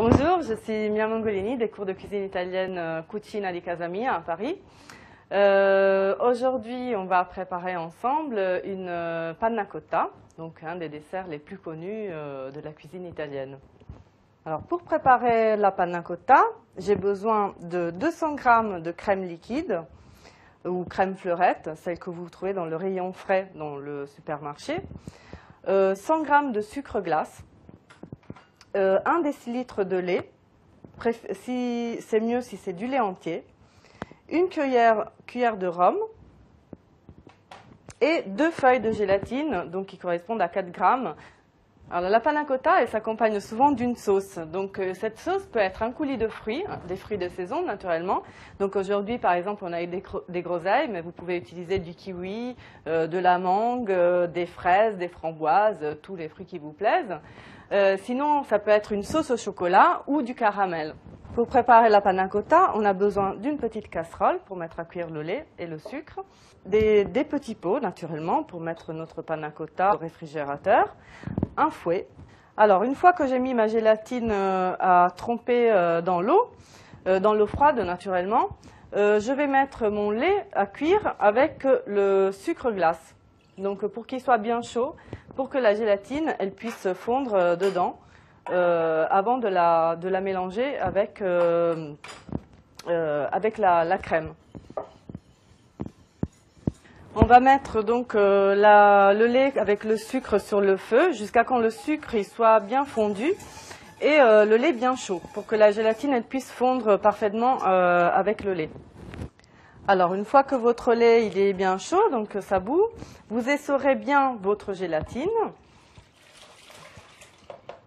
Bonjour, je suis Mia Mongolini des cours de cuisine italienne Cucina di Casa Mia à Paris. Aujourd'hui, on va préparer ensemble une panna cotta, donc un des desserts les plus connus de la cuisine italienne. Alors, pour préparer la panna cotta, j'ai besoin de 200 g de crème liquide ou crème fleurette, celle que vous trouvez dans le rayon frais dans le supermarché, 100 g de sucre glace, 1 décilitre de lait, c'est mieux si c'est du lait entier, une cuillère de rhum et 2 feuilles de gélatine, donc qui correspondent à 4 grammes. Alors, la panna cotta, elle s'accompagne souvent d'une sauce. Donc, cette sauce peut être un coulis de fruits, des fruits de saison naturellement. Donc, aujourd'hui, par exemple, on a des groseilles, mais vous pouvez utiliser du kiwi, de la mangue, des fraises, des framboises, tous les fruits qui vous plaisent. Sinon, ça peut être une sauce au chocolat ou du caramel. Pour préparer la panna cotta, on a besoin d'une petite casserole pour mettre à cuire le lait et le sucre, des petits pots naturellement pour mettre notre panna cotta au réfrigérateur, un fouet. Alors, une fois que j'ai mis ma gélatine à tremper dans l'eau froide naturellement, je vais mettre mon lait à cuire avec le sucre glace. Donc, pour qu'il soit bien chaud, pour que la gélatine elle puisse fondre dedans avant de la mélanger avec la crème. On va mettre donc le lait avec le sucre sur le feu jusqu'à quand le sucre il soit bien fondu et le lait bien chaud pour que la gélatine elle puisse fondre parfaitement avec le lait. Alors, une fois que votre lait il est bien chaud, donc ça bout, vous essorez bien votre gélatine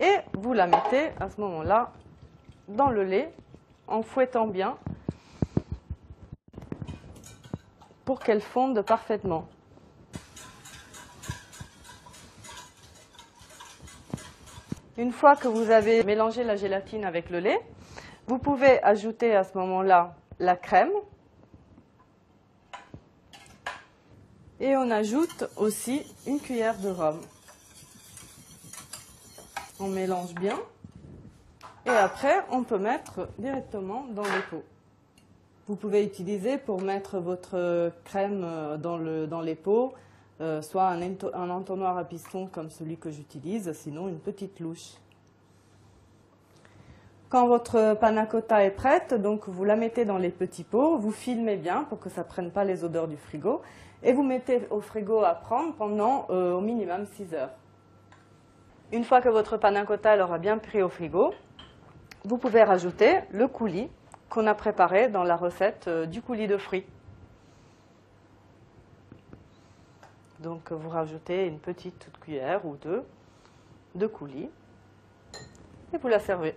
et vous la mettez à ce moment-là dans le lait en fouettant bien pour qu'elle fonde parfaitement. Une fois que vous avez mélangé la gélatine avec le lait, vous pouvez ajouter à ce moment-là la crème. Et on ajoute aussi une cuillère de rhum. On mélange bien. Et après, on peut mettre directement dans les pots. Vous pouvez utiliser pour mettre votre crème dans les pots, soit un entonnoir à piston comme celui que j'utilise, sinon une petite louche. Quand votre panna cotta est prête, donc vous la mettez dans les petits pots, vous filmez bien pour que ça ne prenne pas les odeurs du frigo et vous mettez au frigo à prendre pendant au minimum 6 heures. Une fois que votre panna cotta aura bien pris au frigo, vous pouvez rajouter le coulis qu'on a préparé dans la recette du coulis de fruits. Donc vous rajoutez une petite cuillère ou deux de coulis et vous la servez.